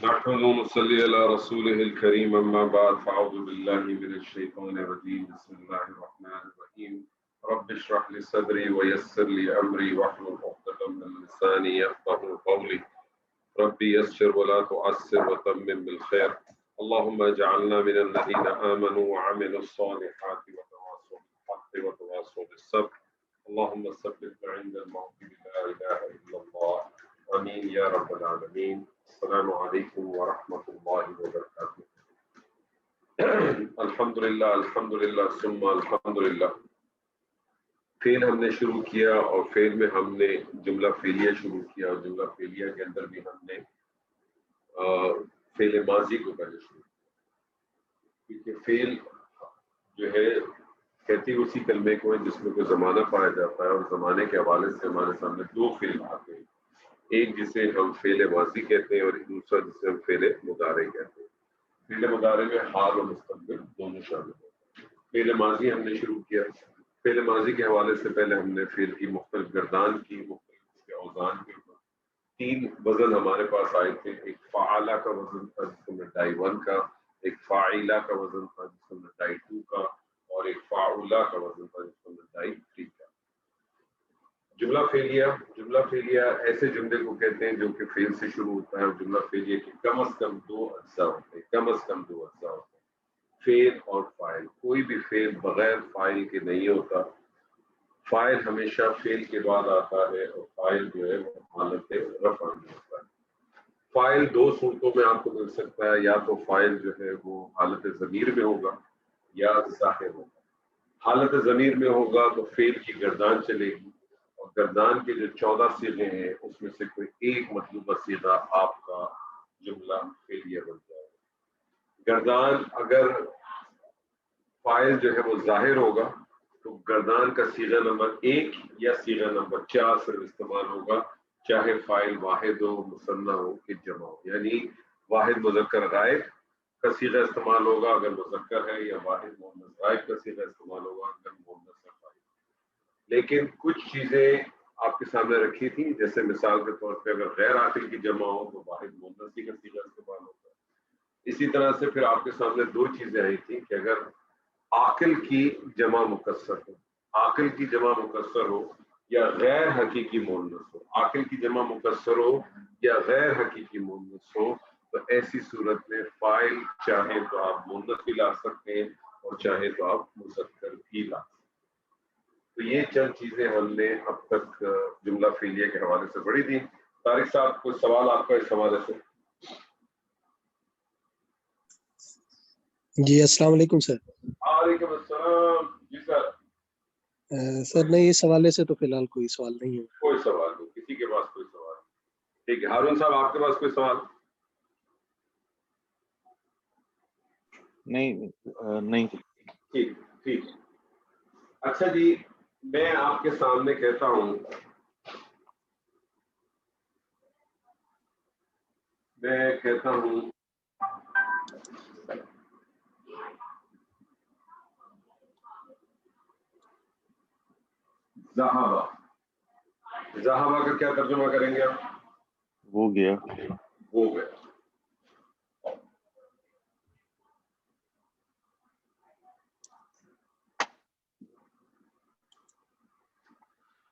نحمده ونصلي على رسوله الكريم أما بعد فأعوذ بالله من الشيطان الرجيم بسم الله الرحمن الرحيم رب اشرح لي صدري ويسر لي أمري واحلل عقدة من لساني يفقهوا قولي ربي يسر ولا تعسر وتمم بالخير اللهم اجعلنا من الذين آمنوا وعملوا الصالحات وتواصوا بالحق وتواصوا بالصبر اللهم ثبتنا عند الموت لا إله إلا الله آمين يا رب العالمين السلام علیکم ورحمۃ اللہ وبرکاتہ۔ الحمدللہ ثم الحمدللہ۔ فعل ہم نے شروع کیا اور فعل میں ہم نے جملہ فعلیہ شروع کیا اور جملہ فعلیہ کے اندر بھی ہم نے فعل ماضی کو پہلے شروع کیا، کیونکہ فعل جو ہے کہتی اسی کلمے کو ہے جس میں کوئی زمانہ پایا جاتا ہے، اور زمانے کے حوالے سے ہمارے سامنے دو فعل آتے ہیں، ایک جسے ہم فعل ماضی کہتے ہیں اور دوسرا جسے ہم فعل مضارع کہتے ہیں۔ فعل مضارع میں حال و مستقبل دونوں شامل ہیں۔ فعل ماضی ہم نے شروع کیا، فعل ماضی کے حوالے سے پہلے ہم نے فعل کی مختلف گردان کی، مختلف اس کے اوزان کے اوپر تین وزن ہمارے پاس آئے تھے، ایک فعالہ کا وزن تھا جس کو مٹائی 1 کا، ایک فاعلہ کا وزن تھا جس کو مٹائی 2 کا، اور ایک فاعلہ کا وزن تھا جس کو مٹائی 3 کا۔ جملہ فعلیہ ایسے جملے کو کہتے ہیں جو کہ فعل سے شروع ہوتا ہے، اور جملہ فعلیہ کے کم از کم دو اجزاء ہوتے ہیں، فعل اور فاعل۔ کوئی بھی فعل بغیر فاعل کے نہیں ہوتا، فاعل ہمیشہ فعل کے بعد آتا ہے اور فاعل جو ہے وہ حالت رفع میں ہوتا ہے۔ فاعل دو صورتوں میں آپ کو مل سکتا ہے، یا تو فاعل جو ہے وہ حالت ضمیر میں ہوگا یا ظاہر ہوگا۔ حالت ضمیر میں ہوگا تو فعل کی گردان چلے گی، اور گردان کے جو 14 صیغے ہیں اس میں سے کوئی ایک مطلوبہ صیغہ آپ کا جملہ فعلیہ بن جائے گا۔ گردان اگر فاعل جو ہے وہ ظاہر ہوگا تو گردان کا صیغہ نمبر 1 یا صیغہ نمبر 4 صرف استعمال ہوگا، چاہے فاعل واحد ہو، مثنیٰ ہو کہ جمع ہو، یعنی واحد مذکر غائب کا صیغہ استعمال ہوگا اگر مذکر ہے، یا واحد مؤنث غائب کا صیغہ استعمال ہوگا اگر مؤنث ہے۔ لیکن کچھ چیزیں آپ کے سامنے رکھی تھیں، جیسے مثال کے طور پہ اگر غیر عاقل کی جمع ہو تو واحد مؤنث کا صیغہ استعمال ہوتا ہے۔ اسی طرح سے پھر آپ کے سامنے دو چیزیں آئی تھیں کہ اگر عاقل کی جمع مکسر ہو، عاقل کی جمع مکسر ہو یا غیر حقیقی مؤنث ہو، عاقل کی جمع مکسر ہو یا غیر حقیقی مؤنث ہو، تو ایسی صورت میں فاعل چاہے تو آپ مؤنث بھی لا سکتے ہیں اور چاہے تو آپ مذکر بھی لا سکتے ہیں۔ تو یہ چند چیزیں ہم نے اب تک جملہ فعلیہ کے حوالے سے پڑھی تھی۔ طارق صاحب کوئی سوال آپ کا اس حوالے سے؟ جی السلام علیکم سر۔ وعلیکم السلام۔ جی سر۔ سر نہیں، اس حوالے سے تو فی الحال کوئی سوال نہیں ہے۔ کوئی سوال نہیں، کسی کے پاس کوئی سوال نہیں؟ ٹھیک ہے، ہارون صاحب آپ کے پاس کوئی سوال؟ نہیں۔ ٹھیک۔ اچھا جی، میں آپ کے سامنے کہتا ہوں، ذہابہ کا کیا ترجمہ کریں گے آپ؟ وہ گیا۔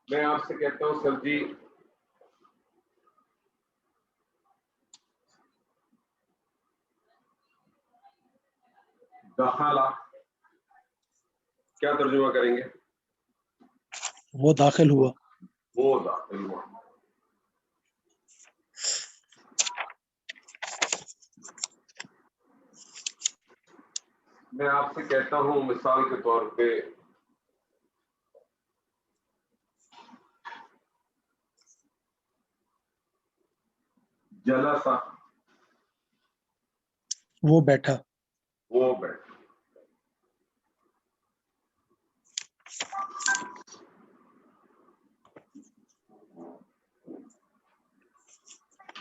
میں آپ سے کہتا ہوں سر جی، دخل کیا ترجمہ کریں گے؟ وہ داخل ہوا۔ میں آپ سے کہتا ہوں مثال کے طور پہ جلسہ، وہ بیٹھا۔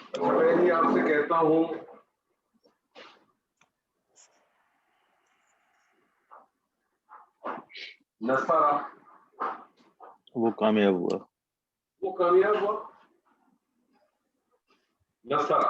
اچھا، میں ہی آپ سے کہتا ہوں نصرہ، وہ کامیاب ہوا۔ نصرہ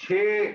6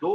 2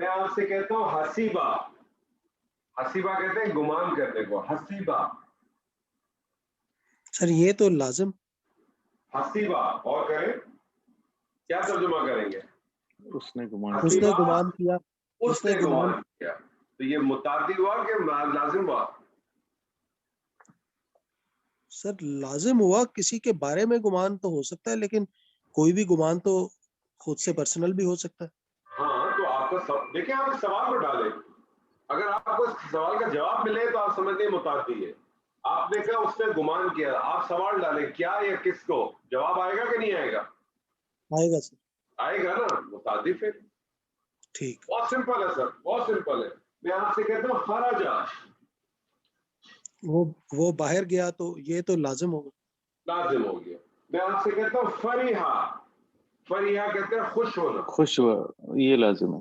میں آپ سے کہتا ہوں حسیبہ. حسیبہ کہتے ہیں گمان کرنے کو. حسیبہ سر یہ تو لازم. حسیبہ اور کریں کیا ترجمہ کریں گے؟ اس نے گمان اس کیا. نے گمان کیا. اس نے گمان کیا. تو یہ متعدی ہوا کہ لازم ہوا؟ سر لازم ہوا. کسی کے بارے میں گمان تو ہو سکتا ہے لیکن کوئی بھی گمان تو خود سے پرسنل بھی ہو سکتا ہے. ہاں تو آپ کا دیکھیں آپ اس سوال کو ڈالیں. اگر آپ کو اس سوال کا جواب ملے تو آپ سمجھتے ہیں متعدی ہے. آپ نے کہا اس نے گمان کیا. آپ سوال ڈالیں کیا یا کس کو. جواب آئے گا کہ نہیں آئے گا؟ آئے گا سر. آئے گا نا. متعدی پھر ٹھیک. بہت سمپل ہے سر. بہت سمپل ہے. میں آپ سے کہتا ہوں خرجہ. وہ باہر گیا تو یہ تو لازم ہوگا. لازم ہو گیا. میں آپ سے کہتا ہوں فریحہ. فریحہ کہتے ہیں خوش ہونا. خوش ہوا. یہ لازم ہے.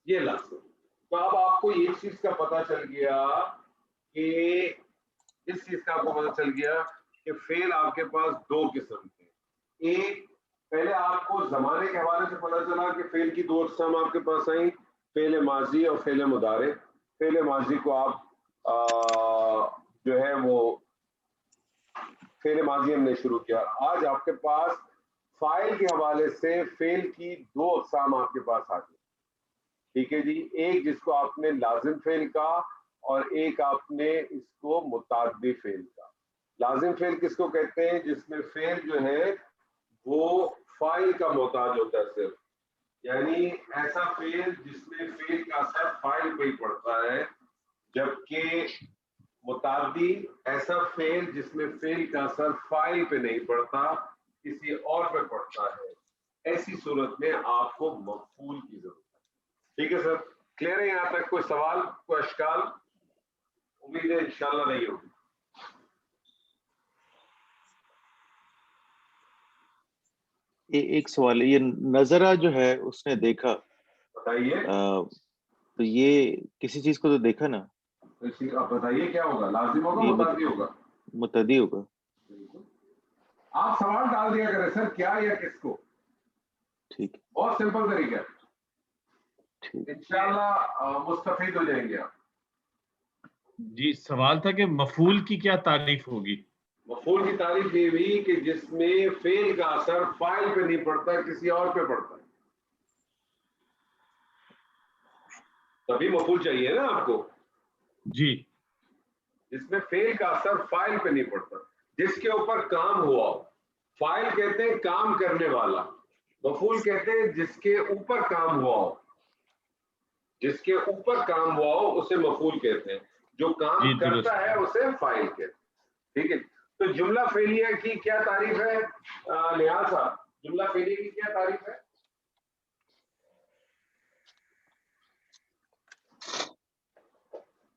یہ لازم. تو اب آپ کو ایک چیز کا پتہ چل گیا کہ اس چیز کا آپ کو پتہ چل گیا کہ فعل آپ کے پاس دو قسم کے. ایک پہلے آپ کو زمانے کے حوالے سے پتہ چلا کہ فعل کی دو اقسام آپ کے پاس آئیں. فعل ماضی اور فعل مضارع. فعل ماضی کو آپ جو ہے وہ فعل ماضی ہم نے شروع کیا. آج آپ کے پاس فاعل کے حوالے سے فعل کی دو اقسام آپ کے پاس آ گئی. ٹھیک ہے جی. ایک جس کو آپ نے لازم فعل کہا اور ایک آپ نے اس کو متعدی فعل کہا. لازم فعل کس کو کہتے ہیں؟ جس میں فعل جو ہے وہ فاعل کا محتاج ہوتا ہے صرف. یعنی ایسا فعل جس میں فعل کا اثر فاعل پہ ہی پڑتا ہے. جبکہ متعدی ایسا فعل جس میں فعل کا اثر فاعل پہ نہیں پڑتا کسی اور پہ پڑتا ہے. ایسی صورت میں آپ کو مفعول کی ضرورت ہے. ٹھیک ہے سر. کلیئر ہے یہاں تک؟ کوئی سوال کوئی اشکال؟ امید ہے انشاءاللہ نہیں ہوگی. ایک سوال ہے. یہ نظرہ جو ہے اس نے دیکھا. بتائیے. تو یہ کسی چیز کو تو دیکھا نا. آپ بتائیے کیا ہوگا؟ لازم ہوگا متعدی ہوگا؟ متعدی ہوگا. بالکل. آپ سوال ڈال دیا کریں سر کیا یا کس کو. ٹھیک. بہت سمپل طریقہ. ٹھیک. انشاءاللہ مستفید ہو جائیں گے آپ. جی سوال تھا کہ مفعول کی کیا تعریف ہوگی؟ مفعول کی تعریف یہ ہوئی کہ جس میں فعل کا اثر فاعل پہ نہیں پڑتا کسی اور پہ پڑتا ہے. تبھی مفعول چاہیے نا آپ کو. جی. جس میں فعل کا اثر فاعل پہ نہیں پڑتا جس کے اوپر کام ہوا. فاعل کہتے ہیں کام کرنے والا. مفعول کہتے ہیں جس کے اوپر کام ہوا ہو. جس کے اوپر کام ہوا ہو اسے مفعول کہتے ہیں. جو کام کرتا ہے اسے فاعل کہتے ہیں. ٹھیک ہے. تو جملہ فعلیہ کی کیا تعریف ہے نہال صاحب؟ جملہ فعلیہ کی کیا تعریف ہے؟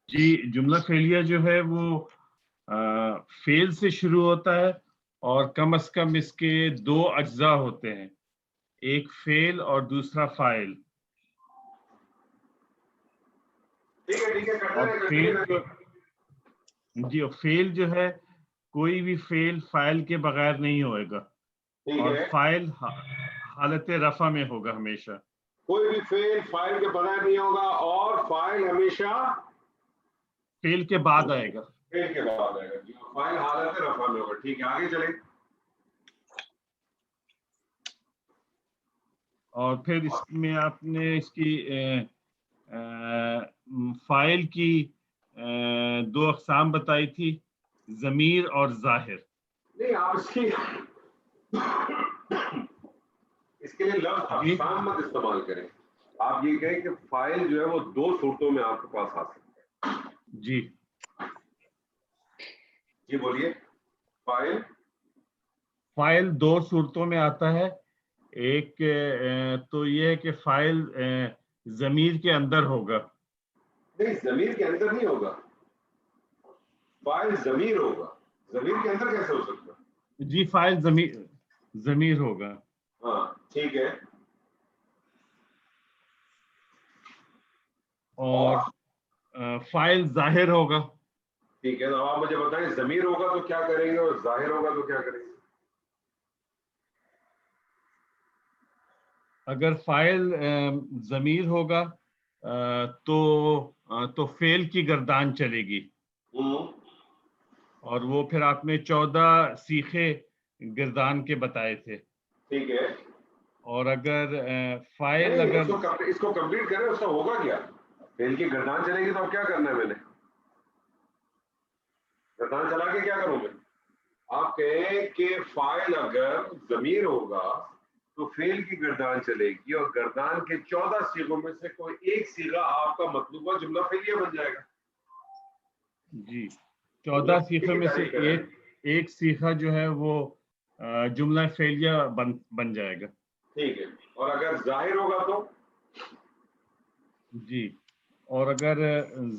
جی جملہ فعلیہ جو ہے وہ فعل سے شروع ہوتا ہے اور کم از کم اس کے دو اجزاء ہوتے ہیں. ایک فعل اور دوسرا فاعل. اور فعل جو ہے کوئی بھی فعل فاعل کے بغیر نہیں ہوئے گا اور فاعل حالت رفع میں ہوگا ہمیشہ. کوئی بھی فعل فاعل کے بغیر نہیں ہوگا اور فاعل ہمیشہ فعل کے بعد آئے گا. فعل کے بعد آئے گا. فاعل حالت رفع میں ہوگا. ٹھیک ہے آگے چلیں. اور پھر اس میں آپ نے اس کی فاعل کی دو اقسام بتائی تھی ضمیر اور ظاہر. نہیں آپ اس کے لیے لفظ اقسام مت استعمال کریں. آپ یہ کہیں کہ فاعل جو ہے وہ دو صورتوں میں آپ کے پاس آ سکتا ہے. جی جی بولیے. فاعل دو صورتوں میں آتا ہے. ایک تو یہ ہے کہ فاعل ضمیر کے اندر ہوگا. نہیں ضمیر کے اندر نہیں ہوگا. فاعل ضمیر ہوگا. ضمیر کے اندر کیسے ہو سکتا؟ جی فاعل ضمیر ہوگا. ہاں ٹھیک ہے. اور فاعل ظاہر ہوگا. ٹھیک ہے. تو آپ مجھے بتائیں ضمیر ہوگا تو کیا کریں گے اور ظاہر ہوگا تو کیا کریں گے؟ اگر فاعل ضمیر ہوگا تو فعل کی گردان چلے گی، اور وہ پھر آپ نے 14 سیخے گردان کے بتائے تھے. ٹھیک ہے، اور اگر فاعل اگر اس کو کمپلیٹ کریں، اس کا ہوگا کیا؟ فعل کی گردان چلے گی تو اب کیا کرنا ہے میں نے؟ گردان چلا کے کیا کروں میں؟ آپ کہیں کہ فاعل اگر ضمیر ہوگا تو فعل کی گردان چلے گی، اور گردان کے 14 صیغوں میں سے کوئی ایک صیغہ آپ کا مطلوبہ جملہ فعلیہ بن جائے گا. جی 14 صیغے میں سے ایک صیغہ جو ہے وہ جملہ فعلیہ بن جائے گا. ٹھیک ہے، اور اگر ظاہر ہوگا تو؟ جی، اور اگر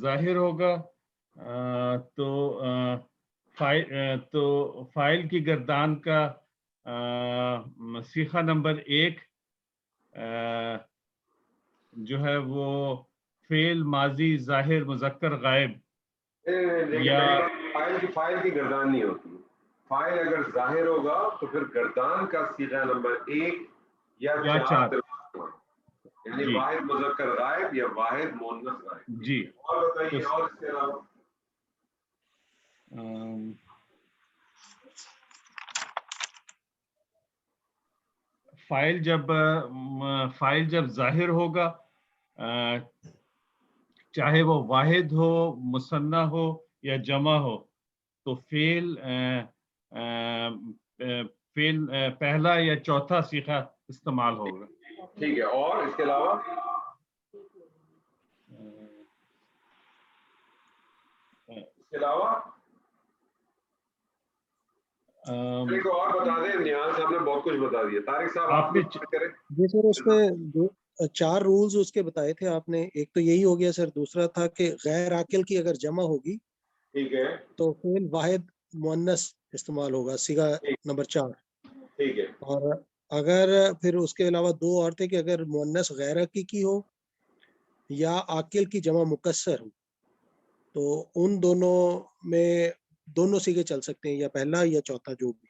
ظاہر ہوگا تو فاعل کی گردان کا صیغہ نمبر 1 جو ہے وہ فعل ماضی ظاہر مذکر غائب یا فاعل کی گردان نہیں ہوتی. فاعل اگر ظاہر ہوگا تو پھر گردان کا صیغہ نمبر 1 یا 4 یعنی جی واحد مذکر غائب یا واحد مؤنث غائب. جی. اور بتائیے، اور اس کے علاوہ فاعل جب ظاہر ہوگا، چاہے وہ واحد ہو، مثنیٰ ہو یا جمع ہو، تو فعل پہلا یا چوتھا صیغہ استعمال ہوگا. ٹھیک ہے، اور اس کے علاوہ ایک اور بتا دیں. نیاز صاحب نے بہت کچھ بتا دیا. طارق صاحب آپ بھی کریں. جی سر، اس میں 4 رولز اس کے بتائے تھے آپ نے. ایک تو یہی ہو گیا سر، دوسرا تھا کہ غیر عاقل کی اگر جمع ہوگی ٹھیک ہے تو فعل واحد مؤنث استعمال ہوگا، صیغہ نمبر 4. ٹھیک ہے، اور اگر پھر اس کے علاوہ 2 اور تھے کہ اگر مؤنث غیر حقیقی ہو یا عاقل کی جمع مکسر ہو تو ان دونوں میں دونوں صیغے چل سکتے ہیں، یا پہلا یا چوتھا جو بھی.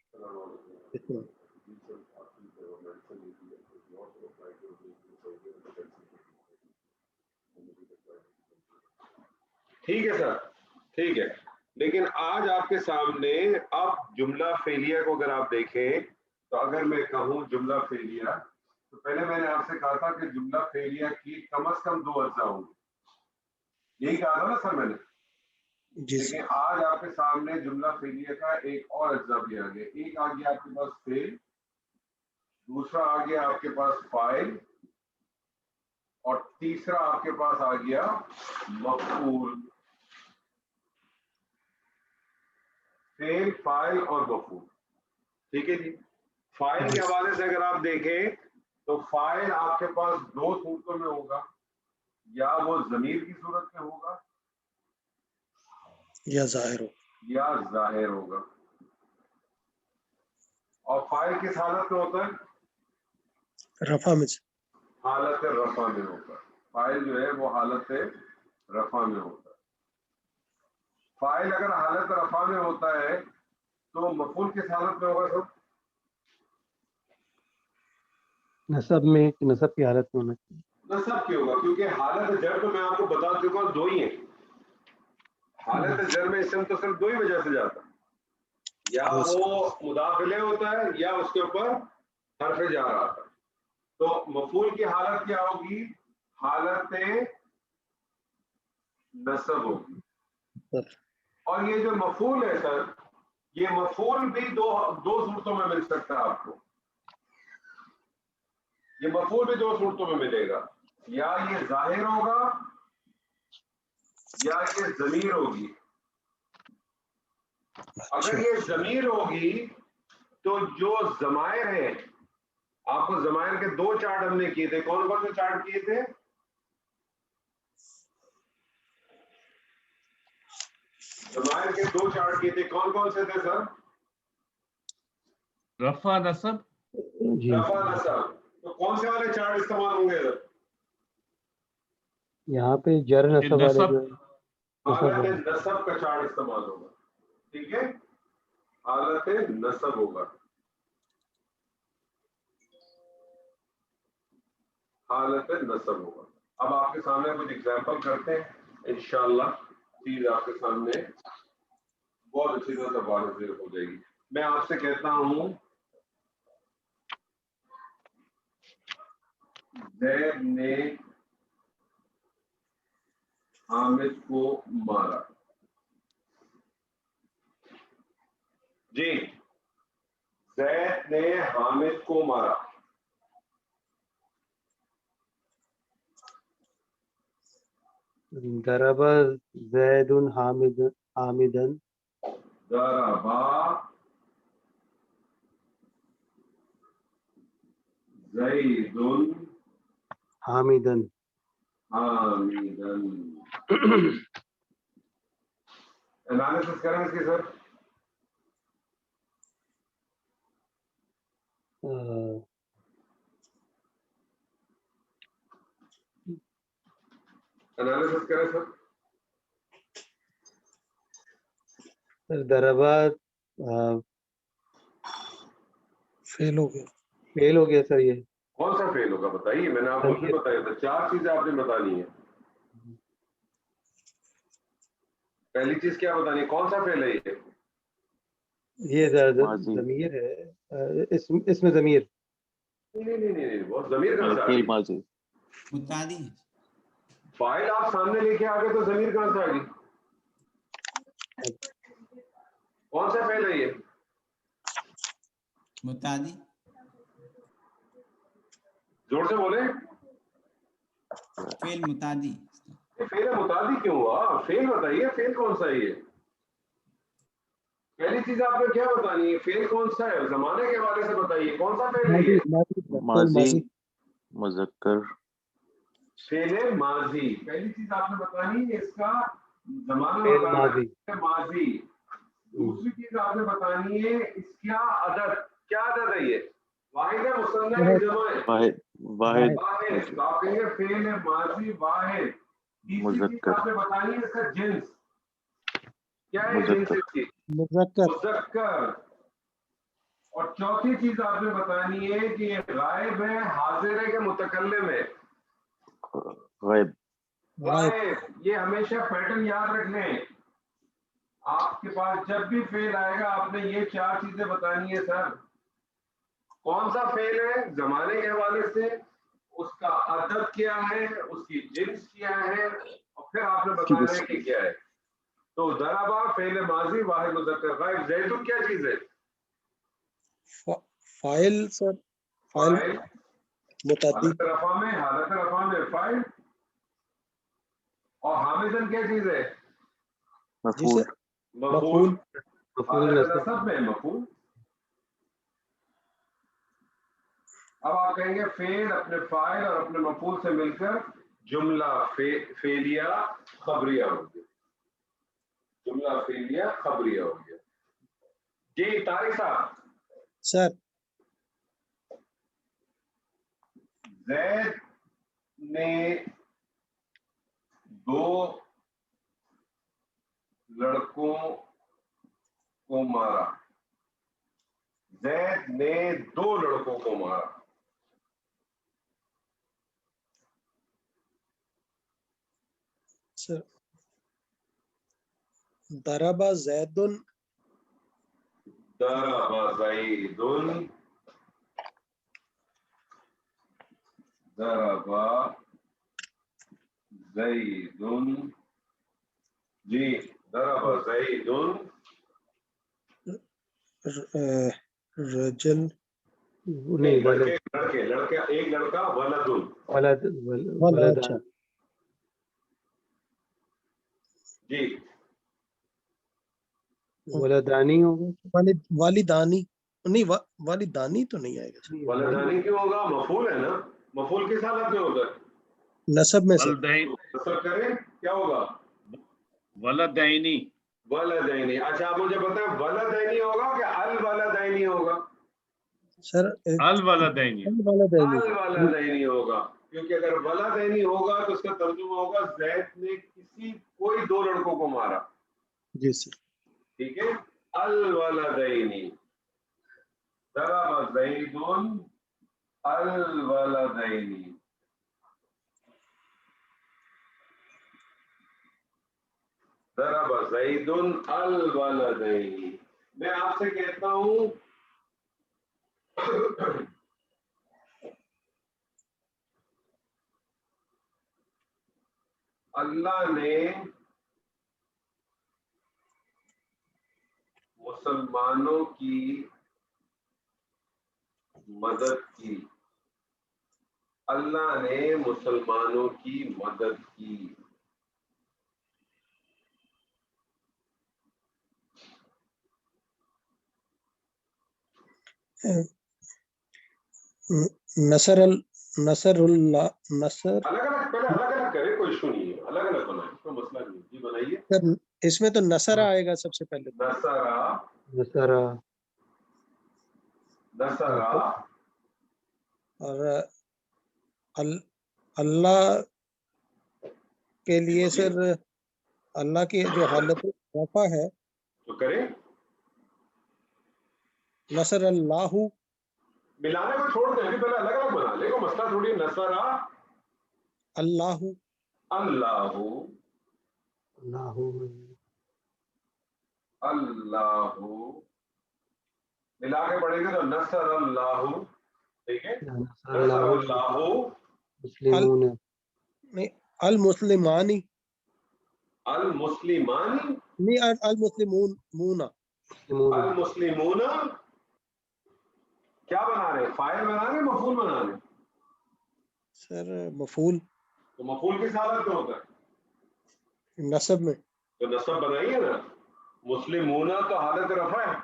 ٹھیک ہے سر، ٹھیک ہے. لیکن آج آپ کے سامنے اب جملہ فعلیہ کو اگر آپ دیکھیں تو اگر میں کہوں جملہ فعلیہ، تو پہلے میں نے آپ سے کہا تھا کہ جملہ فعلیہ کی کم از کم 2 اجزاء ہوں گے. یہی کہا تھا نا سر میں نے؟ جی لیکن آج آپ کے سامنے جملہ فعلیہ کا ایک اور اجزاء بھی آ گیا. ایک آ گیا آپ کے پاس فعل، دوسرا آ گیا آپ کے پاس فاعل، اور تیسرا آپ کے پاس آ گیا مفعول. فعل، فاعل اور مفعول. ٹھیک ہے جی. فاعل کے حوالے سے اگر آپ دیکھیں تو فاعل آپ کے پاس 2 صورتوں میں ہوگا، یا وہ ضمیر کی صورت میں ہوگا یا ظاہر ہو یا ظاہر ہوگا. اور فاعل کس حالت میں ہوتا ہے؟ رفع میں. حالت رفع میں ہوتا ہے. فاعل جو ہے وہ حالت رفع میں ہوتا ہے. فاعل اگر حالت رفع میں ہوتا ہے تو مفعول کس حالت میں ہوگا سر؟ نصب میں، نصب کی حالت میں ہونا چاہیے. نصب کی ہوگا، کیونکہ حالت جر تو میں آپ کو بتا چکا ہوں 2 ہی ہیں. حالت جر میں اسم تو صرف 2 ہی وجہ سے جاتا ہے، یا وہ مضاف الیہ ہوتا ہے یا اس کے اوپر حرف جر آتا ہے. تو مفعول کی حالت کیا ہوگی؟ حالت نصب ہوگی. اور یہ جو مفعول ہے سر، یہ مفعول بھی دو صورتوں میں مل سکتا ہے آپ کو. یہ مفعول بھی 2 صورتوں میں ملے گا، یا یہ ظاہر ہوگا یا یہ ضمیر ہوگی. اگر یہ ضمیر ہوگی تو جو ضمائر ہیں، آپ کو ضمائر کے 2 چارٹ ہم نے کیے تھے. کون کون سے چارٹ کیے تھے؟ ضمائر کے 2 چارٹ کیے تھے. کون کون سے تھے سر؟ رفع، نصب. جی رفع، نصب. تو کون سے والے چارٹ استعمال ہوں گے سر؟ یہاں پہ جر نصب والے جو حالت نصب کا چارٹ استعمال ہوگا. ٹھیک ہے، حالت نصب ہوگا. حالت نصب ہوگا. اب آپ کے سامنے کچھ ایگزامپل کرتے ہیں, انشاءاللہ چیز آپ کے سامنے بہت اچھی طرح سے واضح ہو جائے گی. میں آپ سے کہتا ہوں زید نے حامد کو مارا. جی, زید نے حامد کو مارا. ضرب زید حامدا. ضربا زید حامدا. حامدا. انالیسس کریں اس کی سر. انالیسس کریں سر. ضربا فیل ہو گیا. فیل ہو گیا سر. یہ کون سا فیل ہوگا بتائیے, میں نے آپ کو بھی بتایا تھا 4 چیزیں آپ نے بتانی ہیں. پہلی چیز کیا بتانی ہے, کون سا فیل ہے یہ ماضی. ضمیر ہے, اس میں ضمیر. نہیں, وہ ضمیر کہاں سے آ فعل گئی؟ ماضی. متعدی. فائل آپ سامنے لے کے آ گئے تو ضمیر کہاں سے آ گئی؟ کون سا فعل ہے یہ؟ متعدی. زور سے بولیں. فعل متعدی. فعل متعدی کیوں ہوا؟ فعل بتائیے, فعل کون سا ہے یہ؟ پہلی چیز آپ نے کیا بتانی ہے, فعل کون سا ہے؟ زمانے کے حوالے سے بتائیے کون سا فعل ہے یہ؟ ماضی مذکر. فعل ماضی. پہلی چیز آپ نے بتانی ہے اس کا زمانہ فعل بتانا ماضی. ہے, ماضی. دوسری چیز آپ نے بتانی ہے اس کا عدد. کیا عدد ہے یہ؟ واحد ہے, مثنیٰ ہے, جمع ہے؟ واحد. واحد. تو آپ کہیں گے فعل ماضی واحد. تیسری چیز مذکر. آپ نے بتانی ہے اس کا جنس. کیا ہے جنس مذکر. اس کی؟ مذکر. مذکر. اور چوتھی چیز آپ نے بتانی ہے کہ یہ غائب ہے, حاضر ہے کہ متکلم ہے؟ غائب. غائب. یہ ہمیشہ پیٹرن یاد رکھ لیں. آپ کے پاس جب بھی فعل آئے گا آپ نے یہ 4 چیزیں بتانی ہے سر. کون سا فعل ہے زمانے کے حوالے سے, اس کا عدد کیا ہے, اس کی جنس کیا ہے, اور پھر آپ نے بتانا ہے کہ کیا ہے. تو ضربا فعل ماضی واحد مذکر غائب. زیدن کیا چیز ہے؟ فائل سر. فائل فاعل. متعدی. حالت رفع میں فاعل. اور حامدن کیا چیز ہے؟ مفعول. مفعول. مفعول حالت نصب. نصب میں مفعول. اب آپ کہیں گے فعل اپنے فاعل اور اپنے مفعول سے مل کر جملہ فعلیہ خبریہ ہو گیا. جملہ فعلیہ خبریہ ہو گیا. جی طارق صاحب, سر زید نے 2 لڑکوں کو مارا. زید نے 2 لڑکوں کو مارا. سر ضرب زید. ضرب زید. ضرب زید. جی ضرب زید. رجل. نہیں لڑکے ایک لڑکا ولد. اچھا. جی ولدانی ہوگا. والدانی نہیں, والدانی تو نہیں آئے گا سر. ولدانی کیوں ہوگا؟ مفعول ہے نا. مفعول کس حالت میں ہوتا ہے؟ نسب میں سر. والدین. نصب کریں کیا ہوگا؟ ولدینی. ولدینی. اچھا آپ مجھے بتائیں ولدینی ہوگا کہ الولدینی ہوگا؟ سر الولدینی. الولدینی ہوگا. کیونکہ اگر ولدینی ہوگا تو اس کا ترجمہ ہوگا زید نے کوئی 2 لڑکوں کو مارا. جی سر. ٹھیک ہے. الولدینی. ضرب زید الولدینی. ضرب زید الولدین. میں آپ سے کہتا ہوں اللہ نے مسلمانوں کی مدد کی. اللہ نے مسلمانوں کی مدد کی. نصر اللہ نصر الگ الگ پہلے الگ الگ کرے، کوئی ایشو نہیں ہے، الگ الگ بنائے، کوئی مسئلہ نہیں. جی بنائیے. سر اس میں تو نصر آئے گا سب سے پہلے. نصرہ نصرہ نصرہ اور اللہ کے لیے سر اللہ کی جو حالت رفع ہے تو کریں. نصر اللہ ملانے کو چھوڑ دیں، پہلے الگ الگ بنا لے، کوئی مسئلہ تھوڑی. نصرہ اللہ اللہ اللہ اللہ ملا کے پڑھیں گے تو نصر اللہ. ٹھیک ہے، نصر نصر اللہ اللہ مسلمون المسلمانی المسلمانی نہیں المسلمون مونا مسلمون المسلمون. کیا بنا رہے ہیں؟ فاعل بنا رہے ہیں، مفعول بنا رہے ہیں؟ سر مفعول تو مفعول کس حالت میں ہوتا ہے؟ نصب میں. تو نصب بنائیے نا. مسلمون تو حالت رفع ہے.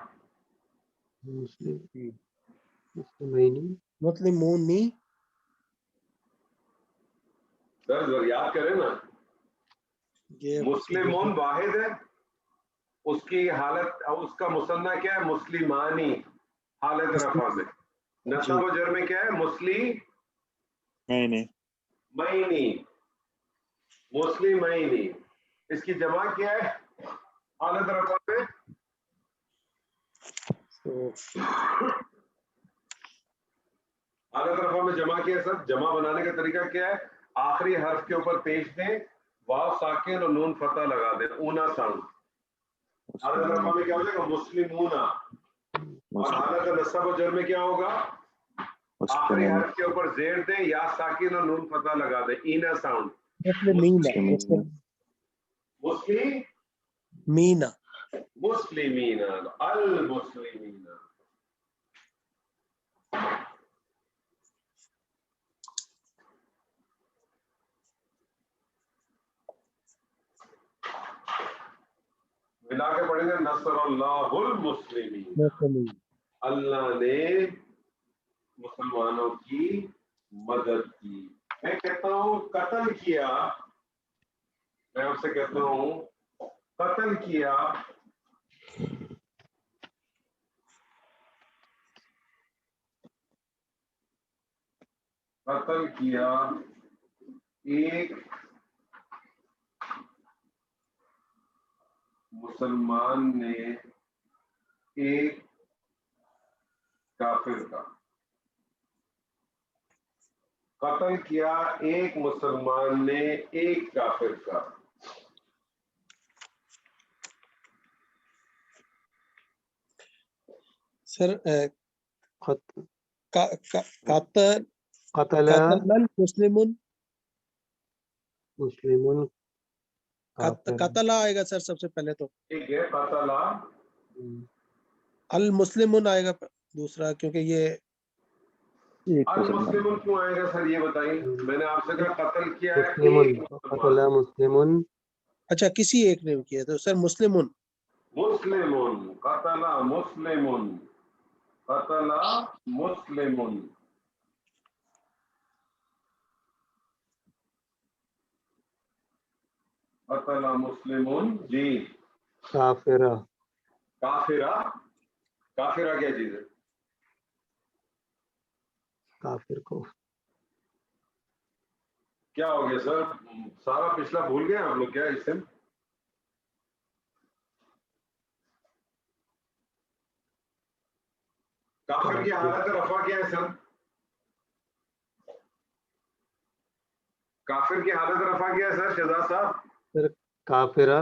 مسلمینی مسلمونی سر یاد کریں نا، یہ مسلمون واحد ہے، اس کی حالت، اس کا مثنیٰ کیا ہے؟ مسلمانی. حالت رفع میں نصب و جر میں کیا ہے؟ مسلمینی. مسلمینی. اس کی جمع کیا ہے حالت رفع میں؟ حالت رفع میں جمع کیا ہے سر. جمع بنانے کا طریقہ کیا ہے؟ آخری حرف کے اوپر پیش دیں، واو ساکن اور نون فتح لگا دیں، اونا ساؤنڈ. حالت رفع میں کیا ہو جائے گا؟ مسلمونا. اور حالت نصب و جر میں کیا ہوگا؟ آخری حرف کے اوپر زیر دیں، یا ساکن اور نون فتح لگا دیں، اینا ساؤنڈ. مسلمین مینا مسلمین المسلمین. ملا کے پڑھیں گے نصر اللہ المسلمین. اللہ نے مسلمانوں کی مدد کی. میں کہتا ہوں قتل کیا، میں آپ سے کہتا ہوں قتل کیا. قتل کیا ایک مسلمان نے ایک کافر کا. قتل کیا ایک مسلمان نے ایک کافر کا. سر قتل مسلمون مسلمون قتل آئے گا سر سب سے پہلے تو. ٹھیک ہے، قتل المسلمون آئے گا دوسرا، کیونکہ یہ المسلمون کیوں آئے گا سر یہ بتائیے. میں نے آپ سے کہا قتل کیا ہے مسلمون ایک قتل مسلمون. اچھا کسی ایک نے کیا تو سر مسلمون. مسلمون قتل مسلمون قتل مسلمون. قتل مسلمون. جی کافرہ کافرہ. کافرہ کیا چیز ہے؟ کافر کو کیا ہو گیا سر؟ سارا پچھلا بھول گئے آپ لوگ کیا اس سے؟ کافر کی حالت رفع کیا ہے سر؟ کافر کی حالت رفع کیا ہے سر شہزاد صاحب؟ سر کافرہ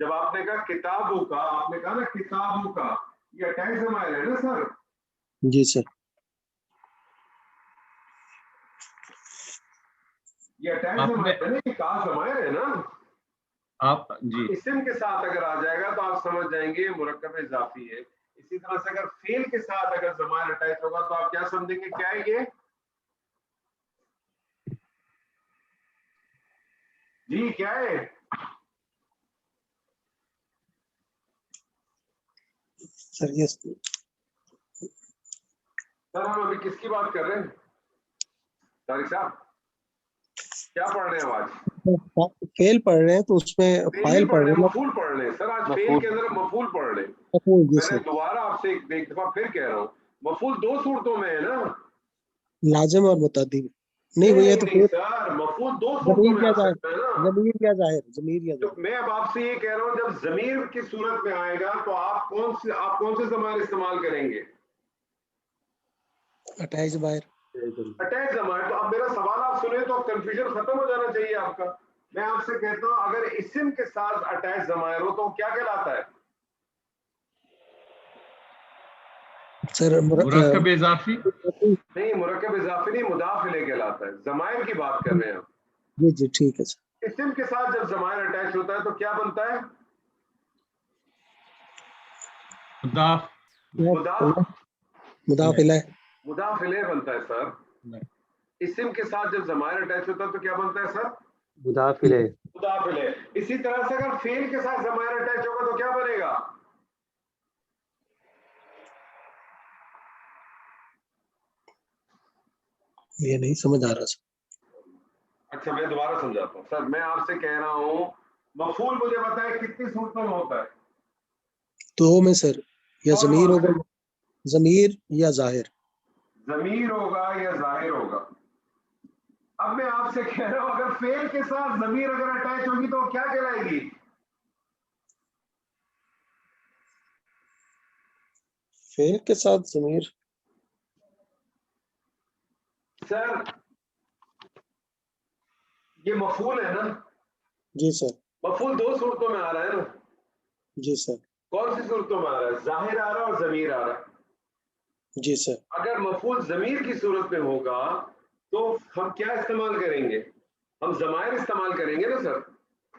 جب آپ نے کہا کتابوں کا، آپ نے کہا نا کتابوں کا، یہ اٹیچ ضمائر ہے نا سر؟ جی سر. یہ اٹیچ آپ نے ضمائر ہے نا، یہ کہا ضمائر ہے نا. آپ جی اسم کے ساتھ اگر آ جائے گا تو آپ سمجھ جائیں گے مرکب اضافی ہے. اسی طرح سے اگر فعل کے ساتھ اگر ضمائر اٹیچ ہوگا تو آپ کیا سمجھیں گے؟ کیا ہے یہ؟ جی کیا ہے؟ سر یس. سر ہم ابھی کس کی بات کر رہے ہیں طارق صاحب؟ کیا پڑھ رہے ہیں آج؟ فیل پڑھ رہے ہیں تو اس میں فعل فائل نہیں پڑھ پڑھ رہے رہے ہیں، ہیں. مفعول پڑھ رہے ہیں سر. آج فعل مفعول. کے اندر مفعول پڑھ رہے ہیں. مفعول. جی میں نے سر. دوبارہ آپ سے ایک دفعہ پھر کہہ رہا ہوں، مفعول دو صورتوں میں ہے نا. لازم اور متعدی. نہیں نہیں وہ یہ نہیں تو نہیں سر، مفعول دو صورتوں ضمیر میں یا آ ظاہر، سکتا ہے نا. ضمیر یا ظاہر، ضمیر یا تو ظاہر. میں اب آپ سے یہ کہہ رہا ہوں جب ضمیر کی صورت میں آئے گا تو آپ کون سے ضمائر استعمال کریں گے؟ اٹیچ باہر. اٹیچ ضمائر. تو اب میرا سوال آپ سنیں تو کنفیوژن ختم ہو جانا چاہیے آپ کا. میں آپ سے کہتا ہوں اگر اسم کے ساتھ اٹیچ ضمائر ہو تو کیا کہلاتا ہے؟ سر مرکب اضافی. نہیں، مرکب اضافی نہیں، مضاف الیہ کہلاتا ہے. ضمائر کی بات کر رہے ہیں ہم. جی جی ٹھیک ہے سر. اسم کے ساتھ جب ضمائر اٹیچ ہوتا ہے تو کیا بنتا ہے؟ مضاف مضاف الیہ. مضاف الیہ بنتا ہے سر. اسم کے ساتھ جب ضمائر اٹیچ ہوتا ہے تو کیا بنتا ہے سر؟ مضاف الیہ. مضاف الیہ. اسی طرح سے اگر فعل کے ساتھ ضمائر اٹیچ ہوگا تو کیا بنے گا؟ یہ نہیں سمجھ آ رہا سر. اچھا میں دوبارہ سمجھاتا ہوں سر. میں آپ سے کہہ رہا ہوں مفعول مجھے بتائیں کتنی صورتوں میں ہوتا ہے؟ تو میں سر یا کون ضمیر کون ہوگا، سے؟ ضمیر یا ظاہر. ضمیر ہوگا یا ظاہر ہوگا. اب میں آپ سے کہہ رہا ہوں اگر فعل کے ساتھ ضمیر اگر اٹیچ ہوگی تو کیا کہلائے گی؟ فعل کے ساتھ ضمیر. سر یہ مفعول ہے نا؟ جی سر. مفعول دو صورتوں میں آ رہا ہے نا. جی سر. کون سی صورتوں میں آ رہا ہے؟ ظاہر آ رہا ہے اور ضمیر آ رہا ہے. جی سر. اگر مفعول ضمیر کی صورت میں ہوگا تو ہم کیا استعمال کریں گے؟ ہم ضمائر استعمال کریں گے نا سر.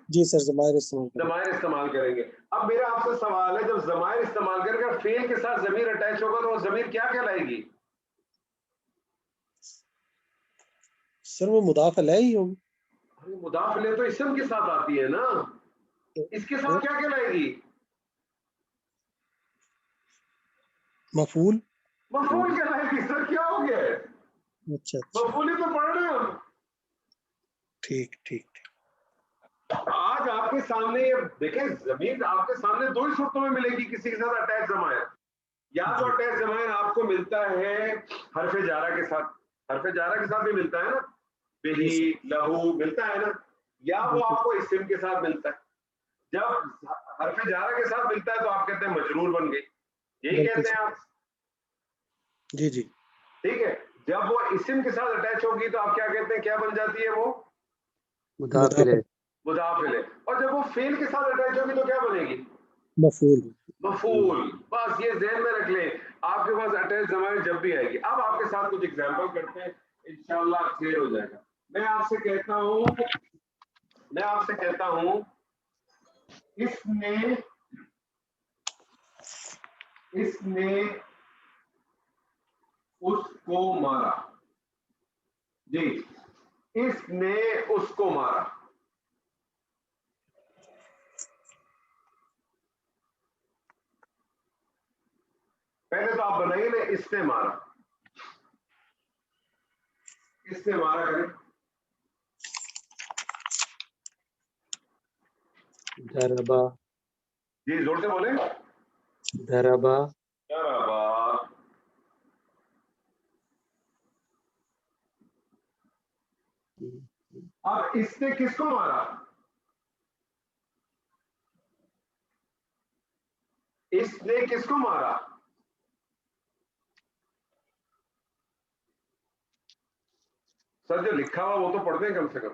جی سر ضمائر استعمال کریں. ضمائر استعمال کریں گے. اب میرا آپ سے سوال ہے جب ضمائر استعمال کریں گے فعل کے ساتھ ضمیر اٹیچ ہوگا تو وہ ضمیر کیا کہلائے گی؟ سر وہ مضاف الیہ ہی ہوگی. مضاف الیہ تو اسم کے ساتھ آتی ہے نا. اس کے ساتھ کیا کہلائے گی؟ مفعول. مفعول کہلائے گی. سر کیا ہو گیا ہے؟ اچھا اچھا مفعول ہی تو پڑھ رہے ہیں ہم. ٹھیک ٹھیک. آج آپ کے سامنے یہ دیکھیں زمین آپ کے سامنے دو ہی صورتوں میں ملے گی کسی کے ساتھ اٹیچ ضمائر. یا تو اٹیچ ضمائر آپ کو ملتا ہے حرف جارہ کے ساتھ، حرف جارہ کے ساتھ بھی ملتا ہے نا، بہی لہو ملتا ہے نا. یا وہ آپ کو اسم کے ساتھ ملتا ہے. جب حرف جارہ کے ساتھ ملتا ہے تو آپ کہتے ہیں مجرور بن گئی. یہی کہتے ہیں آپ. جی جی ٹھیک ہے. جب وہ اسم کے ساتھ اٹیچ ہوگی تو آپ کیا کہتے ہیں؟ کیا بن جاتی ہے وہ؟ مضاف الیہ. مضاف الیہ. اور جب وہ فعل کے ساتھ اٹیچ ہوگی تو کیا بنے گی؟ مفعول. مفعول. بس یہ ذہن میں رکھ لیں آپ کے پاس اٹیچ ضمائر جب بھی آئے گی. اب آپ کے ساتھ کچھ ایگزامپل کرتے ہیں انشاءاللہ کلیئر ہو جائے گا. میں آپ سے کہتا ہوں اس نے اس کو مارا. جی اس نے اس کو مارا. پہلے تو آپ بنائیے نا اس نے مارا. اس نے مارا کریں. ضربا. جی زور سے بولیں. ضربا. ضربا. اب اس نے کس کو مارا؟ اس نے کس کو مارا؟ سر جو لکھا ہوا وہ تو پڑھتے ہیں کم سے کم.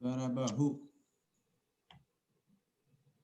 ضربه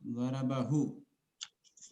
ضربه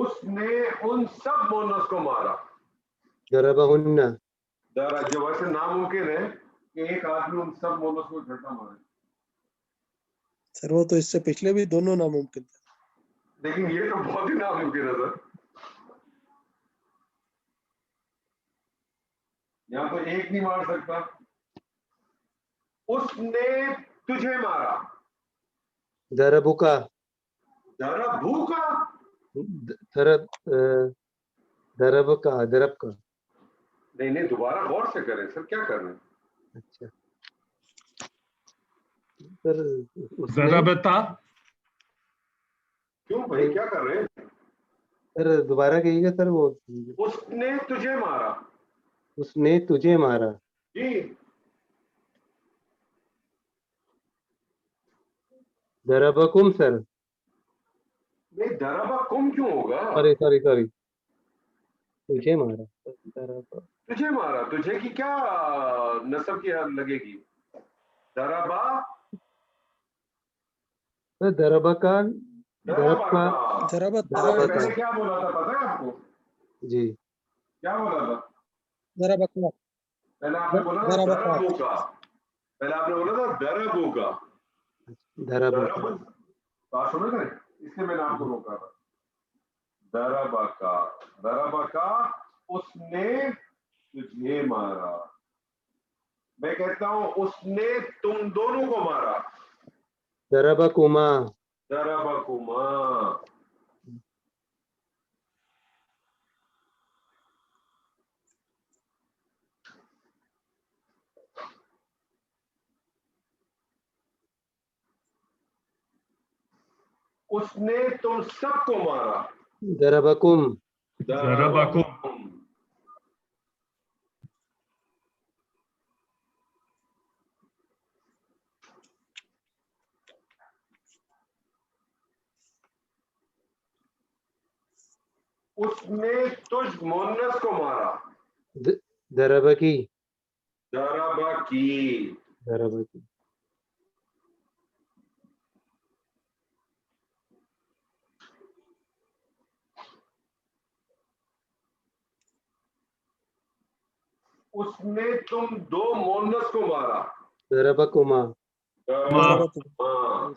اس نے ان سب مونس کو مارا. ضربهن جو ویسے ناممکن ہے کہ ایک آدمی ان سب مونس کو اکٹھا مارے، سر وہ تو اس سے پچھلے بھی دونوں ناممکن تھے. لیکن یہ تو بہت ہی ناممکن ہے سر. یہاں تو ایک نہیں مار سکتا. اس نے تجھے مارا. ضربك ذرا بھوکا. ضربك نہیں دوبارہ غور سے کریں سر، کیا کر رہے ہیں؟ اچھا سر اس نے ضربتا کیوں بھائی کیا کر رہے ہیں؟ سر دوبارہ کہیے گا سر. وہ اس نے تجھے مارا. اس نے تجھے مارا. جی ضربكم سر. نہیں دربا کم کیوں ہوگا؟ سوری تجھے مارا. تجھے مارا، تجھے کی کیا نسب کی لگے گی؟ دربا ضربك ضرب کا ضربت پہلے کیا بولا تھا پتا ہے آپ کو؟ جی کیا بولا تھا؟ ضربت پہلے آپ نے بولا تھا دربو کا. پہلے آپ نے بولا تھا دربو کا. ضرب بات سنو گے، اس لیے میں نے آپ کو روکا تھا. دربا کا اس نے تجھے مارا. میں کہتا ہوں اس نے تم دونوں کو مارا. ضربكما دربکما. اس نے تم سب کو مارا. ضربكم ضربکم. اس نے تجھ مونس کو مارا. ضربکی دربا کی. ضربکی اس نے تم دو مونس کو مارا. ضربكما ضربت ہاں.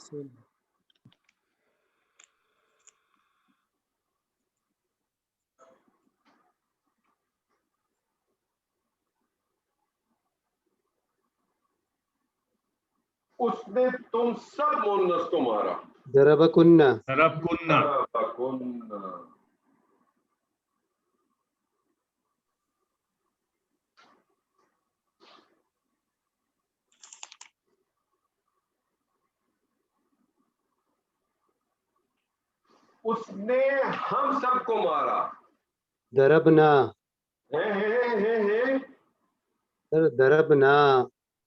اس نے تم سب مونس کو مارا. ضربكن ضربکنہ. دربکن. اس نے ہم سب کو مارا. ضربنا ہے. سر ضربنا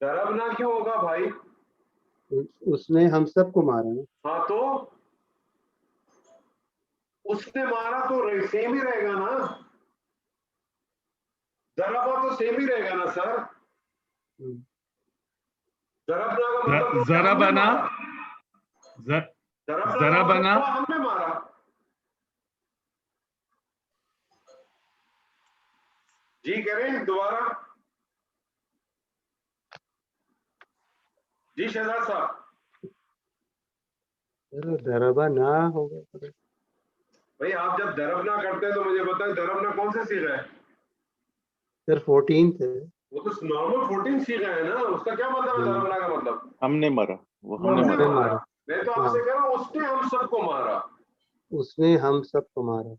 دربنا کیوں ہوگا بھائی؟ اس نے ہم سب کو مارا نا. ہاں تو اس نے مارا تو سیم ہی رہے گا نا. دربا تو سیم ہی رہے گا نا سر. دربنا کا مطلب تو ضربنا ضربنا ہم نے مارا. جی کریں دوبارہ. جی شہزاد صاحب. سر ضربنا ہوگا بھائی آپ جب دربنا کرتے ہیں تو مجھے بتائیں دربنا کون سے سیغہ ہے؟ سر 14 ہے. وہ تو نارمل 14 سیغہ ہے نا. اس کا کیا مطلب ہے دربنا کا مطلب؟ ہم نے مارا. وہ ہم ہم نے نے مارا. مارا. میں تو آپ سے کہہ رہا ہوں اس نے ہم سب کو مارا. اس نے ہم سب کو مارا.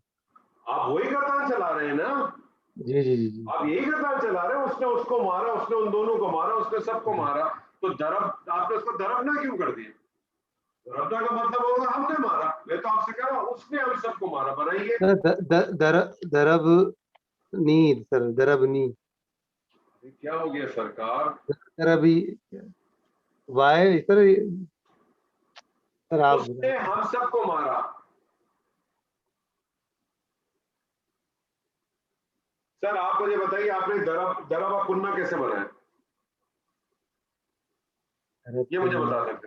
آپ وہی گردان چلا رہے ہیں نا. جی جی جی جی آپ یہی گردان چلا رہے ہیں. اس نے اس کو مارا، اس نے ان دونوں کو مارا، اس نے سب کو مارا. تو درب آپ نے اس کو دربنا کیوں کر دیا؟ دربنا کا مطلب ہوگا ہم نے مارا. میں تو آپ سے کہہ رہا ہوں اس نے ہم سب کو مارا. بنائیے. ضربنی سر ضربنی. کیا ہو گیا سرکار؟ ضربی وائے سر آپ اس نے ہم سب کو مارا. سر آپ مجھے بتائیے آپ نے دربا کننا کیسے بنایا؟ یہ مجھے بتا سکتے.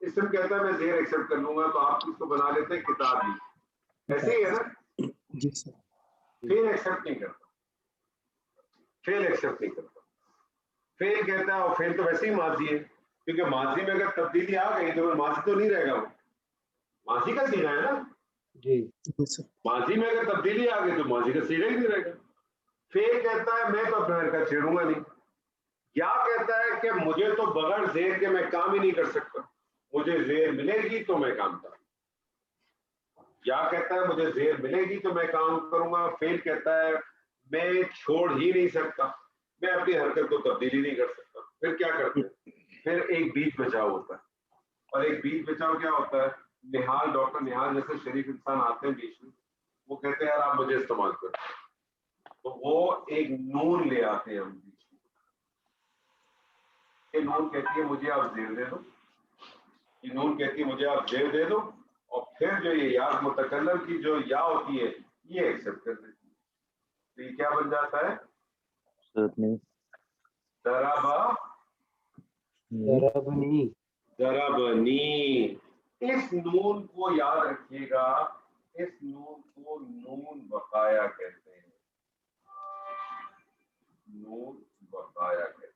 اسم کہتا ہے میں زیر ایکسپٹ کر لوں گا تو آپ اس کو بنا لیتے ہیں کتابی. ایسے ہی ہے نا. جی سر. فیل ایکسپٹ نہیں کرتا. فیل ایکسپٹ نہیں کرتا. فیل کہتا ہے, اور فیل تو ویسے ہی ماضی ہے, کیونکہ ماضی میں اگر تبدیلی آ گئی تو ماضی تو نہیں رہے گا. وہ ماضی کا صیغہ ہے نا. جی ماضی میں اگر تبدیلی آ گئی تو ماضی کا صیغہ ہی نہیں رہے گا. فیل کہتا ہے میں تو اپنا حرکت چھیڑوں گا نہیں. یا کہتا ہے کہ مجھے تو بغیر زیر کے میں کام ہی نہیں کر سکتا, مجھے زیر ملے گی تو میں کام کروں. یا کہتا ہے مجھے زیر ملے گی تو میں کام کروں گا. فیل کہتا ہے میں چھوڑ ہی نہیں سکتا, میں اپنی حرکت کو تبدیلی نہیں کر سکتا. پھر کیا کرتے ہیں, پھر ایک بیچ بچاؤ ہوتا ہے. اور ایک بیچ بچاؤ کیا ہوتا ہے, نحال, ڈاکٹر نحال جیسے شریف انسان آتے ہیں بیچ میں, وہ کہتے ہیں یار آپ مجھے استعمال کریں, تو وہ ایک نون لے آتے ہیں ہم بیچ میں. یہ نون کہتی ہے مجھے آپ زیر دے دو, یہ نون کہتی ہے مجھے آپ زیر دے دو, اور پھر جو یہ یا متکلم کی جو یا ہوتی ہے یہ ایکسپٹ کر دیتی ہے. تو یہ کیا بن جاتا ہے, ضربا ضربنی. ضربنی. اس نون کو یاد رکھیے گا, اس نون کو نون بقایا کہتے ہیں. نون بقایا کہتے ہیں.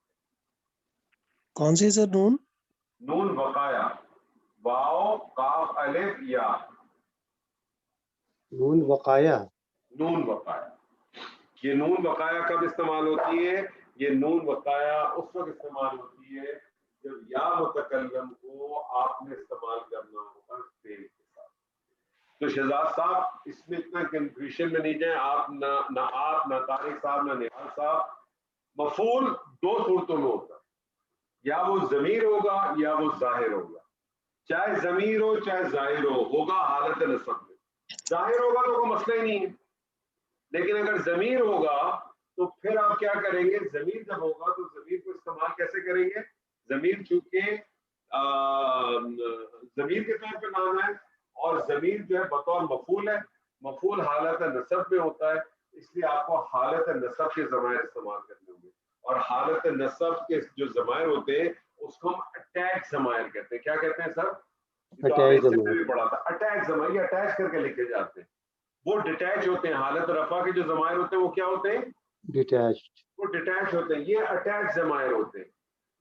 کون سی سر نون؟ نون بقایا, واو قاف الف یا. نون بقایا. نون بقایا. یہ نون بقایا کب استعمال ہوتی ہے, یہ نون بقایا اس وقت استعمال ہوتی ہے جب یا متکلم کو آپ نے استعمال کرنا ہوگا فعل کے ساتھ. تو شہزاد صاحب اس میں اتنا کنفیوژن میں نہیں جائیں آپ, نہ آپ, نہ طارق صاحب, نہ نہال صاحب. مفعول دو صورتوں میں ہوتا ہے, یا وہ ضمیر ہوگا یا وہ ظاہر ہوگا. چاہے ضمیر ہو چاہے ظاہر ہو, ہوگا حالت نصب میں. ظاہر ہوگا تو کوئی مسئلہ ہی نہیں ہے, لیکن اگر ضمیر ہوگا تو پھر آپ کیا کریں گے, ضمیر جب ہوگا تو ضمیر کو استعمال کیسے کریں گے. ضمیر چونکہ ضمیر کے طور پہ نام ہے, اور ضمیر جو ہے بطور مفعول ہے, مفعول حالت نصب میں ہوتا ہے, اس لیے آپ کو حالت نصب کے ضمائر استعمال کرنے ہوں گے. اور حالت نصب کے جو ضمائر ہوتے ہیں اس کو ہم اٹیچ ضمائر کہتے ہیں. کیا کہتے ہیں سر؟ تو آپ نے اس سے بھی پڑھا تھا, اٹیچ ضمائر, یہ اٹیچ کر کے لکھے جاتے ہیں. وہ ڈیٹیچ ہوتے ہیں. حالت رفع کے جو ضمائر ہوتے ہیں وہ کیا ہوتے ہیں, ڈیٹیچڈ. وہ ڈیٹیچ ہوتے ہیں. یہ اٹیچ ضمائر ہوتے ہیں.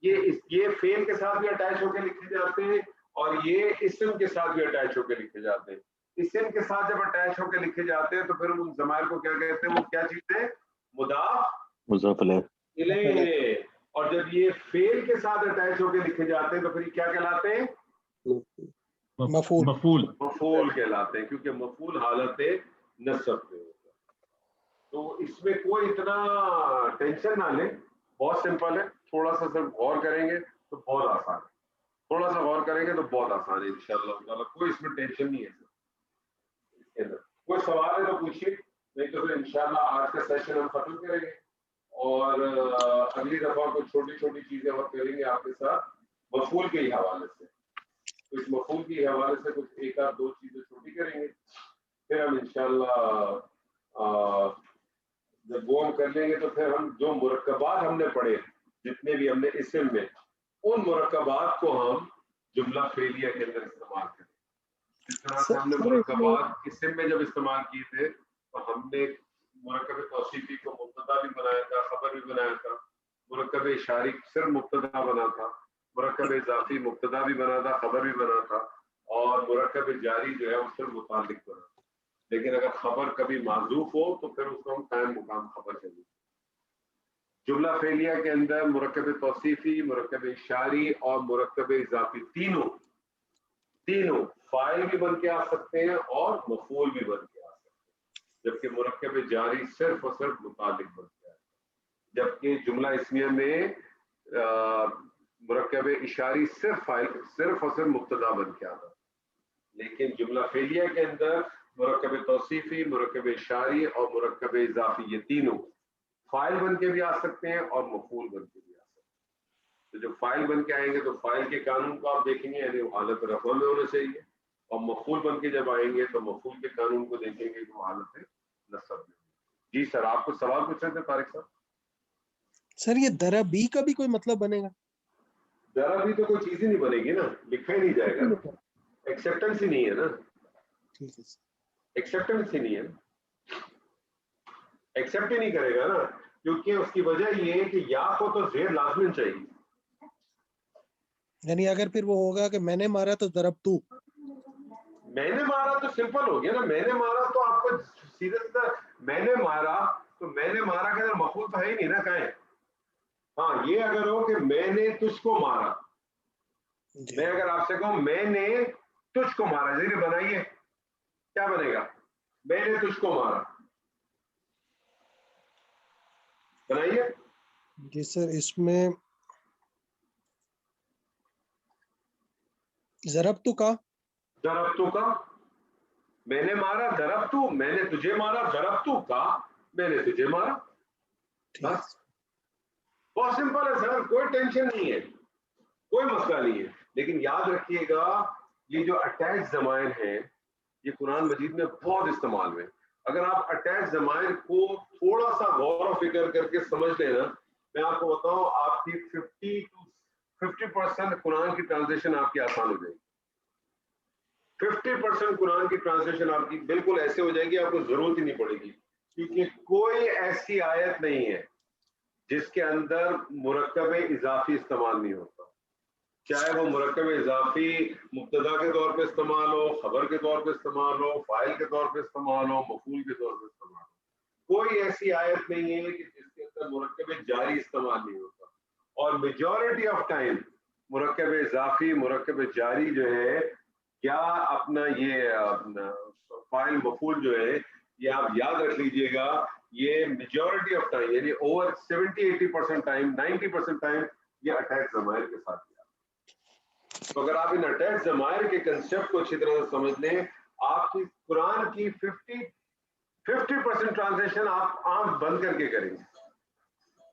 یہ فعل کے ساتھ بھی اٹیچ ہو کے لکھے جاتے ہیں, اور یہ اسم کے ساتھ بھی اٹیچ ہو کے لکھے جاتے ہیں. اسم کے ساتھ جب اٹیچ ہو کے لکھے جاتے ہیں تو پھر ان ضمائر کو کیا کہتے ہیں, وہ کیا چیز ہے, مضاف الیہ. اور جب یہ فعل کے ساتھ اٹیچ ہو کے لکھے جاتے ہیں تو پھر یہ کیا کہلاتے ہیں, مفعول. مفعول کہلاتے ہیں, کیونکہ مفعول حالت نصب میں ہوتا ہے. تو اس میں کوئی اتنا ٹینشن نہ لیں, بہت سمپل ہے. تھوڑا سا صرف غور کریں گے تو بہت آسان ہے, تھوڑا سا غور کریں گے تو بہت آسان ہے انشاءاللہ تعالیٰ. کوئی اس میں ٹینشن نہیں ہے سر. اس کے اندر کوئی سوال ہے تو پوچھیے, نہیں تو پھر انشاءاللہ آج کا سیشن ہم ختم کریں گے, اور اگلی دفعہ کوئی چھوٹی چھوٹی چیزیں اور کریں گے آپ کے ساتھ مفعول کے ہی حوالے سے. تو اس مفعول کے حوالے سے کچھ ایک آدھ دو چیزیں چھوٹی کریں گے, پھر ہم انشاءاللہ جب وہ ہم کر لیں گے تو پھر ہم جو مرکبات ہم نے پڑھے, جتنے بھی ہم نے اسم میں, ان مرکبات کو ہم جملہ فعلیہ کے اندر استعمال کریں. جس طرح سے ہم نے مرکبات اسم میں جب استعمال کیے تھے تو ہم نے مرکب توصیفی کو مبتدا بھی بنایا تھا, خبر بھی بنایا تھا. مرکب اشاری صرف مبتدا بنا تھا. مرکب اضافی مبتدا بھی بنا تھا, خبر بھی بنا تھا. اور مرکب جاری جو ہے اس سے متعلق بنا. لیکن اگر خبر کبھی معذوف ہو تو پھر اس کو ہم قائم مقام خبر کہیں گے. جملہ فعلیہ کے اندر مرکب توصیفی, مرکب اشاری اور مرکب اضافی تینوں فاعل بھی بن کے آ سکتے ہیں اور مفعول بھی بن کے آ سکتے ہیں, جبکہ مرکب جاری صرف اور صرف متعلق بن کے آتا ہے. جبکہ جملہ اسمیہ میں مرکب اشاری صرف اور صرف مبتدا بن کے آتا ہے. لیکن جملہ فعلیہ کے اندر مرکب توصیفی, مرکب اشاری اور مرکب اضافی یہ تینوں فاعل بن کے بھی آ سکتے ہیں اور مفعول بن کے بھی آ سکتے ہیں. تو جب فاعل بن کے آئیں گے تو فاعل کے قانون کو آپ دیکھیں گے, یعنی وہ حالت رفع میں ہونا چاہیے, اور مفعول بن کے جب آئیں گے تو مفعول کے قانون کو دیکھیں گے کہ وہ حالت نصب میں. جی سر, آپ کو سوال پوچھ رہے تھے طارق صاحب. سر یہ دربی کا بھی کوئی مطلب بنے گا؟ ذرا بھی تو کوئی چیز ہی نہیں بنے گی نا, لکھا ہی نہیں جائے گا, ایکسیپٹنس ہی نہیں ہے نا, ٹھیک ہے سر. ایکسیپٹنس ہی نہیں ہے, ایکسیپٹ ہی نہیں کرے گا نا, کیونکہ اس کی وجہ یہ ہے کہ یا کو تو زیر لازمن چاہیے. یعنی اگر پھر وہ ہوگا کہ میں نے مارا تو ضرب تو, میں نے مارا تو سمپل ہو گیا نا, میں نے مارا تو آپ کو سیدھا سیدھا میں نے مارا, تو میں نے مارا کے اندر مفعول تو ہے ہی نہیں نا کہیں. ہاں یہ اگر ہو کہ میں نے تجھ کو مارا, جی میں اگر آپ سے کہوں میں نے تجھ کو مارا, ذریعے بنائیے کیا بنے گا, میں نے تجھ کو مارا, بنائیے. جی سر, اس میں ضربتو کا, ضربتو کا, میں نے مارا ضربتو, میں نے تجھے مارا ضربتو کا, میں نے تجھے مارا. ٹھیک ہے بس بہت سمپل ہے سر, کوئی ٹینشن نہیں ہے, کوئی مسئلہ نہیں ہے. لیکن یاد رکھیے گا یہ جو اٹیچ ضمائر ہیں یہ قرآن مجید میں بہت استعمال میں. اگر آپ اٹیچ ضمائر کو تھوڑا سا غور و فکر کر کے سمجھ لینا, میں آپ کو بتاؤں آپ کی 50% قرآن کی ٹرانسلیشن آپ کی آسان ہو جائے گی. 50% قرآن کی ٹرانسلیشن آپ کی بالکل ایسے ہو جائے گی, آپ کو ضرورت ہی نہیں پڑے گی, کیونکہ کوئی ایسی آیت نہیں ہے جس کے اندر مرکب اضافی استعمال نہیں ہوتا, چاہے وہ مرکب اضافی مبتدا کے طور پہ استعمال ہو, خبر کے طور پہ استعمال ہو, فاعل کے طور پہ استعمال ہو, مفعول کے طور پہ استعمال ہو. کوئی ایسی آیت نہیں ہے کہ جس کے اندر مرکب جاری استعمال نہیں ہوتا. اور میجورٹی آف ٹائم مرکب اضافی مرکب جاری جو ہے یا اپنا یہ فاعل مفعول جو ہے, یہ آپ یاد رکھ لیجئے گا, یہ میجورٹی آف ٹائم یعنی اوور 70-80% ٹائم 90% ٹائم یہ اٹیچ ضمائر کے ساتھ کیا. تو اگر آپ ان اٹیچ ضمائر کے کنسیپٹ کو اچھی طرح سے سمجھ لیں, آپ کی قرآن کی 50% ٹرانسلیشن آپ آنکھ بند کر کے کریں گے,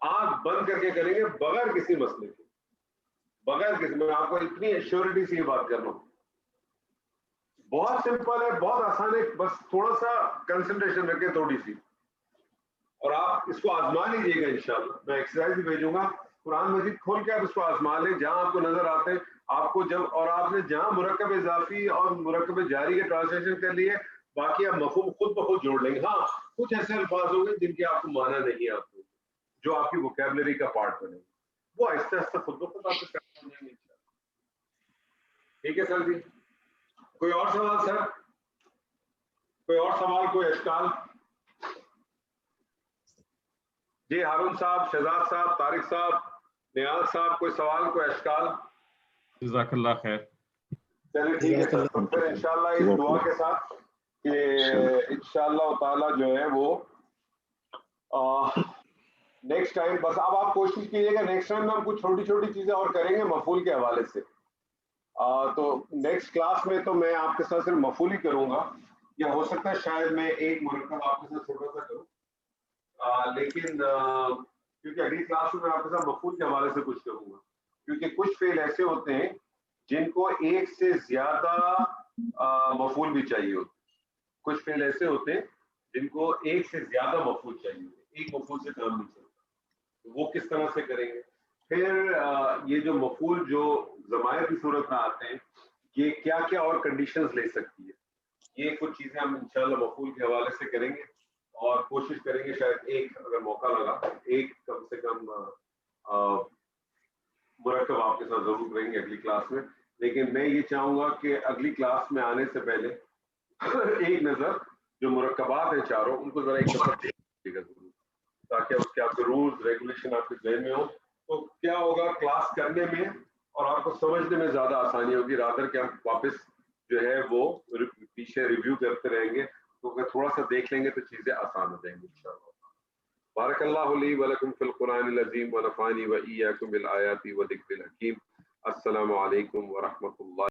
آنکھ بند کر کے کریں گے بغیر کسی مسئلے کے, بغیر کسی, میں آپ کو اتنی ایشورٹی سے یہ بات کر رہا ہوں. بہت سمپل ہے, بہت آسان ہے, بس تھوڑا سا کنسنٹریشن رکھیں تھوڑی سی, اور آپ اس کو آزما لیجیے گا انشاءاللہ. میں ایکسرسائز بھی بھیجوں گا, قرآن مجید کھول کے آپ اس کو آزما لیں جہاں آپ کو نظر آتے ہیں. آپ کو جب, اور آپ نے جہاں مرکب اضافی اور مرکب جاری کے ٹرانسلیشن کر لیے, باقی آپ مفہوم خود بخود جوڑ لیں گے. ہاں کچھ ایسے الفاظ ہوں گے جن کے آپ کو مانا نہیں آپ کو, جو آپ کی ووکیبلری کا پارٹ بنے گا, وہ آہستہ آہستہ خود بخود آپ کے ہو جائیں گے انشاءاللہ. ٹھیک ہے سر جی, کوئی اور سوال سر, کوئی اور سوال, کوئی اشکال؟ جی ہارون صاحب, شہزاد صاحب, طارق صاحب, نیاز صاحب, کوئی سوال, کوئی اشکال؟ جزاک اللہ خیر. چلیے ٹھیک ہے سر, تو پھر انشاءاللہ اس دعا کے ساتھ کہ انشاءاللہ تعالی جو ہے وہ نیکسٹ ٹائم, بس اب آپ کوشش کیجیے گا نیکسٹ ٹائم میں ہم کچھ چھوٹی چھوٹی چیزیں اور کریں گے مفعول کے حوالے سے. تو نیکسٹ کلاس میں تو میں آپ کے ساتھ صرف مفعول ہی کروں گا, یا ہو سکتا ہے شاید میں ایک مرکب آپ کے ساتھ چھوٹا سا کروں, لیکن کیونکہ اگلی کلاس میں آپ کے ساتھ مفعول کے حوالے سے کچھ کروں گا, کیونکہ کچھ فعل ایسے ہوتے ہیں جن کو ایک سے زیادہ مفعول بھی چاہیے ہوتے, کچھ فعل ایسے ہوتے ہیں جن کو ایک سے زیادہ مفعول چاہیے ہوتے, ایک مفعول سے کام نہیں چلتا. وہ کس طرح سے کریں گے؟ پھر یہ جو مفعول جو ضمائر کی صورت میں آتے ہیں, یہ کیا کیا اور کنڈیشنز لے سکتی ہے, یہ کچھ چیزیں ہم انشاءاللہ مفعول کے حوالے سے کریں گے, اور کوشش کریں گے شاید ایک, اگر موقع لگا ایک کم سے کم مرکب آپ کے ساتھ ضرور کریں گے اگلی کلاس میں. لیکن میں یہ چاہوں گا کہ اگلی کلاس میں آنے سے پہلے ایک نظر جو مرکبات ہیں چاروں, ان کو ذرا ایک دفعہ دیکھ لیجیے گا ضرور, تاکہ اس کے آپ کے رولز ریگولیشن آپ کے ذہن میں ہو. تو کیا ہوگا کلاس کرنے میں اور آپ کو سمجھنے میں زیادہ آسانی ہوگی, رادر کہ ہم واپس جو ہے وہ پیچھے ریویو کرتے رہیں گے. تو اگر تھوڑا سا دیکھ لیں گے تو چیزیں آسان ہو جائیں گی انشاءاللہ. بارک اللہ لی و لکم فی القرآن العظیم و نفعنی و ایاکم بالآیات و ذکر الحکیم. السلام علیکم ورحمۃ اللہ.